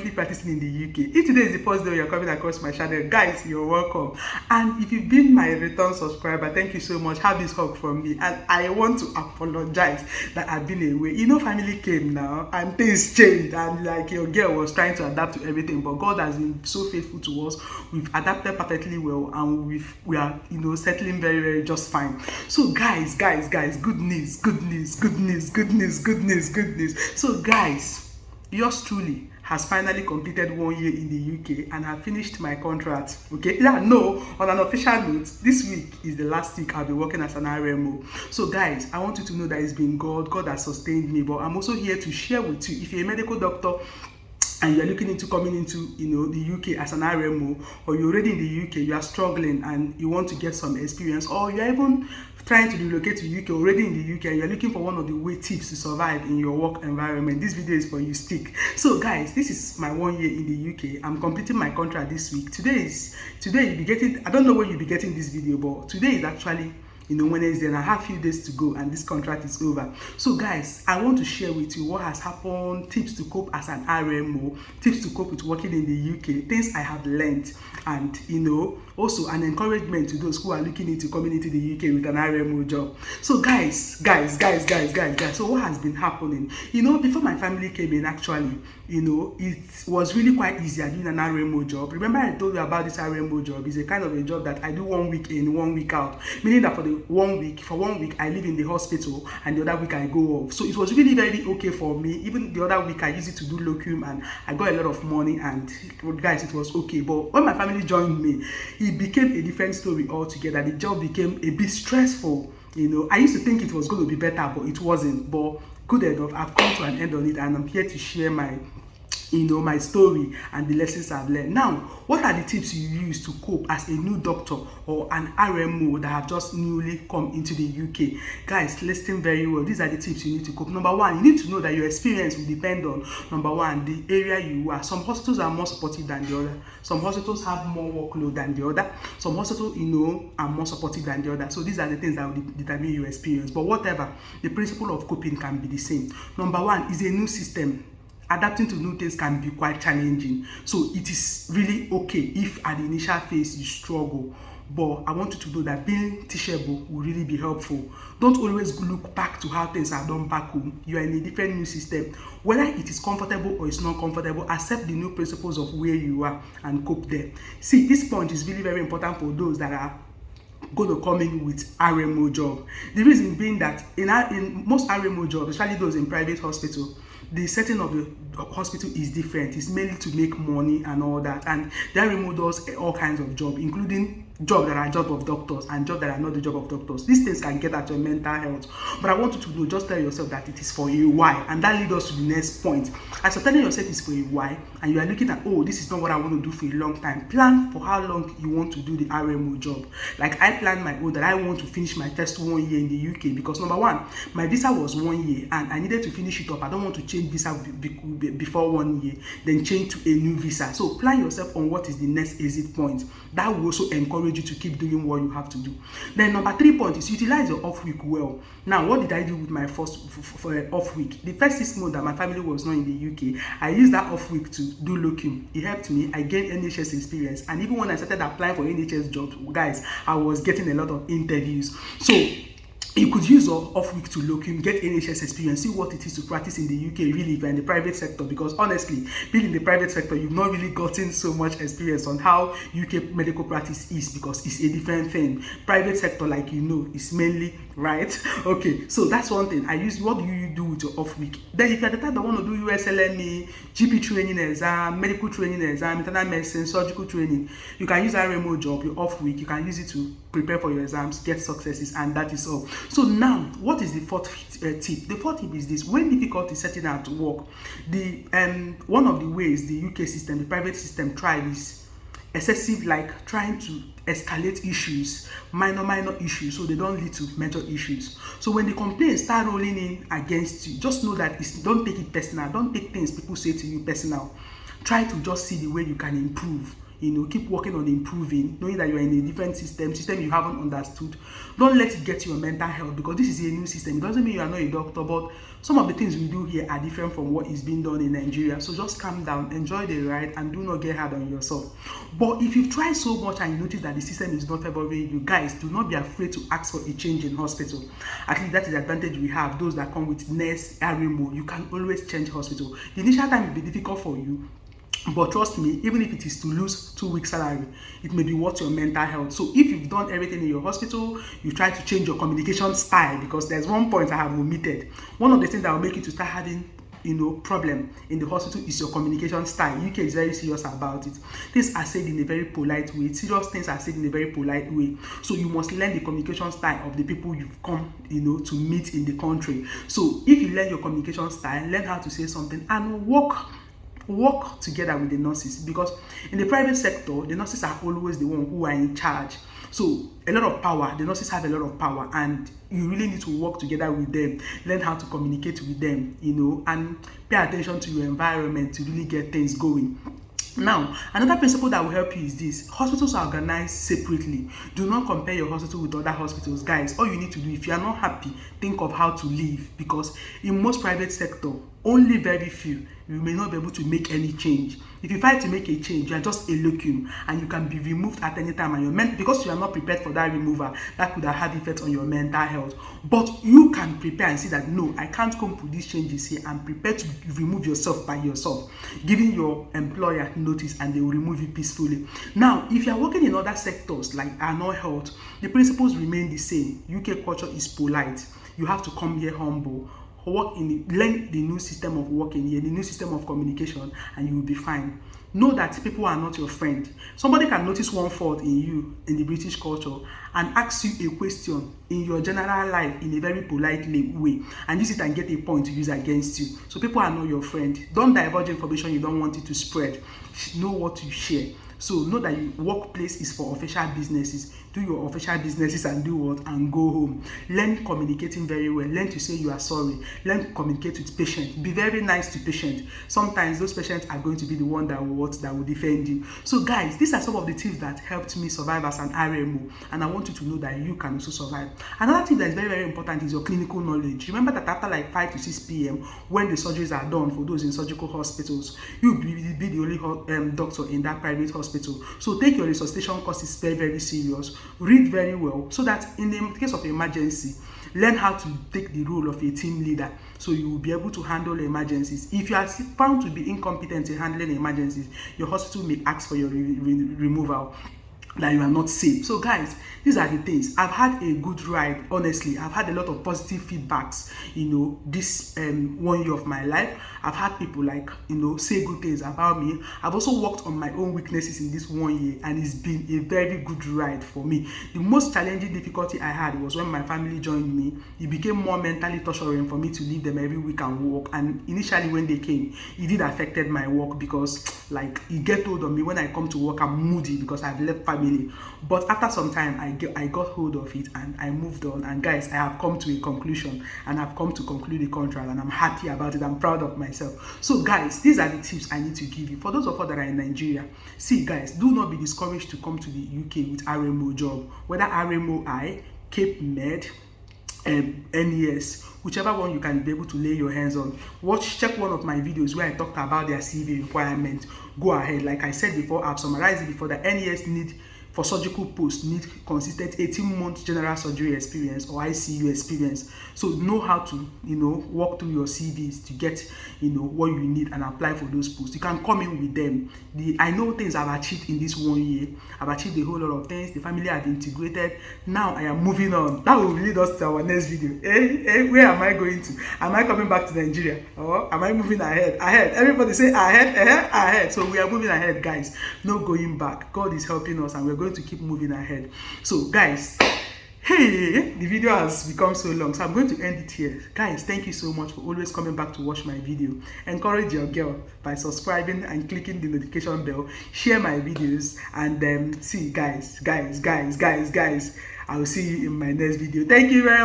currently practicing in the UK. If today is the first day you're coming across my channel, guys, you're welcome. And if you've been my return subscriber, thank you so much. Have this hug from me. And I want to apologize that I've been away. You know, family came now and things changed, and like your girl was trying to adapt to everything, but God has been so faithful to us. We've adapted perfectly well, and we are, you know, settling very, very just fine. So guys, good news. So guys, yours truly has finally completed 1 year in the UK and have finished my contract. Okay, yeah, no, on an official note, this week is the last week I'll be working as an RMO. So guys, I want you to know that it's been God has sustained me, but I'm also here to share with you. If you're a medical doctor and you're looking into coming into, you know, the UK as an RMO, or you're already in the UK, you are struggling and you want to get some experience, or you're even trying to relocate to UK, already in the UK, and you're looking for one of the tips to survive in your work environment, this video is for you. Stick. So guys, this is my 1 year in the UK. I'm completing my contract this week. Today you'll be getting, I don't know when you'll be getting this video, but today is actually, you know, Wednesday, and I have a few days to go and this contract is over. So guys, I want to share with you what has happened, tips to cope as an RMO, tips to cope with working in the UK, things I have learned, and you know, also an encouragement to those who are looking into coming into the UK with an RMO job. So guys, so what has been happening? You know, before my family came in, actually, you know, it was really quite easier doing an RMO job. Remember I told you about this RMO job? It's a kind of a job that I do 1 week in, 1 week out, meaning that for 1 week I live in the hospital and the other week I go off. So it was really very okay for me. Even the other week I used it to do locum and I got a lot of money, and guys, it was okay. But when my family joined me, it became a different story altogether. The job became a bit stressful. You know, I used to think it was going to be better, but it wasn't. But good enough, I've come to an end on it, and I'm here to share my, you know, my story and the lessons I've learned. Now, what are the tips you use to cope as a new doctor or an RMO that have just newly come into the UK? Guys, listen very well. These are the tips you need to cope. Number one, you need to know that your experience will depend on, number one, the area you are. Some hospitals are more supportive than the other. Some hospitals have more workload than the other. Some hospitals, you know, are more supportive than the other. So these are the things that will determine your experience. But whatever, the principle of coping can be the same. Number one is a new system. Adapting to new things can be quite challenging. So it is really okay if at the initial phase you struggle. But I want you to know that being teachable will really be helpful. Don't always look back to how things are done back home. You are in a different new system. Whether it is comfortable or it's not comfortable, accept the new principles of where you are and cope there. See, this point is really very important for those that are going to come in with RMO job. The reason being that in most RMO jobs, especially those in private hospital, the setting of the hospital is different. It's mainly to make money and all that, and the RMO does all kinds of jobs, including jobs that are job of doctors and jobs that are not the job of doctors. These things can get at your mental health, but I want you to know, just tell yourself that it is for a why, and that leads us to the next point. As you're telling yourself it's for a why, and you are looking at, oh, this is not what I want to do for a long time, plan for how long you want to do the RMO job. Like I planned my own that I want to finish my first 1 year in the UK, because number one, my visa was 1 year and I needed to finish it up. I don't want to change visa before 1 year, then change to a new visa. So plan yourself on what is the next exit point. That will also encourage you to keep doing what you have to do. Then number 3 point is utilize your off week well. Now, what did I do with my first off week? The first 6 months that my family was not in the UK, I used that off week to do locum. It helped me. I gained NHS experience, and even when I started applying for NHS jobs, guys, I was getting a lot of interviews. So you could use your off week to locum, get NHS experience, see what it is to practice in the UK, really, if you're in the private sector. Because honestly, being in the private sector, you've not really gotten so much experience on how UK medical practice is, because it's a different thing. Private sector, like you know, is mainly, right? Okay, so that's one thing. What do you do with your off week? Then if you're the type that want to do USLME, GP training exam, medical training exam, internal medicine, surgical training, you can use RMO job, your off week. You can use it to prepare for your exams, get successes, and that is all. So now, what is the fourth tip? The fourth tip is this: when difficulty is setting out to work, one of the ways the UK system, the private system, tried is excessive, like trying to escalate issues, minor issues, so they don't lead to major issues. So when the complaints start rolling in against you, just know that don't take it personal. Don't take things people say to you personal. Try to just see the way you can improve. keep working on improving, knowing that you're in a different system you haven't understood. Don't let it get to your mental health, because this is a new system. It doesn't mean you are not a doctor, but some of the things we do here are different from what is being done in Nigeria. So just calm down, enjoy the ride, and do not get hard on yourself. But if you've tried so much and you notice that the system is not favoring you, guys, do not be afraid to ask for a change in hospital. At least that is the advantage we have. Those that come with nurse, RMO, you can always change hospital. The initial time will be difficult for you, but trust me, even if it is to lose 2 weeks salary, it may be worth your mental health. So if you've done everything in your hospital, you try to change your communication style, because there's one point I have omitted. One of the things that will make you to start having problem in the hospital is your communication style. UK is very serious about it. Things are said in a very polite way. Serious things are said in a very polite way. So you must learn the communication style of the people you've come to meet in the country. So if you learn your communication style, learn how to say something, and work together with the nurses, because in the private sector, the nurses are always the one who are in charge. So a lot of power, the nurses have a lot of power, and you really need to work together with them, learn how to communicate with them, and pay attention to your environment to really get things going. Now, another principle that will help you is this: hospitals are organized separately. Do not compare your hospital with other hospitals, guys. All you need to do, if you are not happy, think of how to leave, because in most private sector, only very few, you may not be able to make any change. If you fight to make a change, you are just a locum, and you can be removed at any time, and because you are not prepared for that removal, that could have had effect on your mental health. But you can prepare and see that, no, I can't come to these changes here, and prepare to remove yourself by yourself, giving your employer notice, and they will remove you peacefully. Now, if you are working in other sectors like RMO health, the principles remain the same. UK culture is polite. You have to come here humble, learn the new system of working here, the new system of communication, and you will be fine. Know that people are not your friend. Somebody can notice one fault in you in the British culture and ask you a question in your general life in a very polite way, and use it and get a point to use against you. So people are not your friend. Don't divulge information you don't want it to spread. Know what you share. So know that your workplace is for official businesses. Do your official businesses and do what? And go home. Learn communicating very well. Learn to say you are sorry. Learn to communicate with patients. Be very nice to patients. Sometimes those patients are going to be the one that will defend you. So guys, these are some of the tips that helped me survive as an RMO, and I want you to know that you can also survive. Another thing that is very, very important is your clinical knowledge. Remember that after like 5 to 6 p.m. when the surgeries are done for those in surgical hospitals, you'll be the only doctor in that private hospital. So take your resuscitation courses very, very serious. Read very well, so that in the case of emergency, learn how to take the role of a team leader, so you will be able to handle emergencies. If you are found to be incompetent in handling emergencies, your hospital may ask for your removal, that you are not safe. So guys, these are the things. I've had a good ride, honestly. I've had a lot of positive feedbacks, this 1 year of my life. I've had people say good things about me. I've also worked on my own weaknesses in this 1 year, and it's been a very good ride for me. The most challenging difficulty I had was when my family joined me. It became more mentally torturing for me to leave them every week and work. And initially when they came, it did affected my work, because it get hold of me. When I come to work, I'm moody because I've left family. But after some time, I got hold of it, and I moved on. And guys, I have come to a conclusion, and I've come to conclude the contract, and I'm happy about it. I'm proud of myself. So guys, these are the tips I need to give you. For those of us that are in Nigeria, see guys, do not be discouraged to come to the UK with RMO job, whether RMOI, Cape Med, NES, whichever one you can be able to lay your hands on. Check one of my videos where I talked about their CV requirement. Go ahead. Like I said before, I've summarized it before. The NES for surgical posts need consistent 18-month general surgery experience or ICU experience. So know how to walk through your CVs to get what you need and apply for those posts. You can come in with them. I know things I've achieved in this 1 year. I've achieved a whole lot of things. The family have integrated. Now I am moving on. That will lead us to our next video. Where am I going to? Am I coming back to Nigeria, or am I moving ahead? Everybody say ahead. So we are moving ahead, guys. No going back. God is helping us, and we're going to keep moving ahead. So guys, hey, the video has become so long, so I'm going to end it here. Guys, thank you so much for always coming back to watch my video. Encourage your girl by subscribing and clicking the notification bell. Share my videos, and see guys, I will see you in my next video. Thank you very much.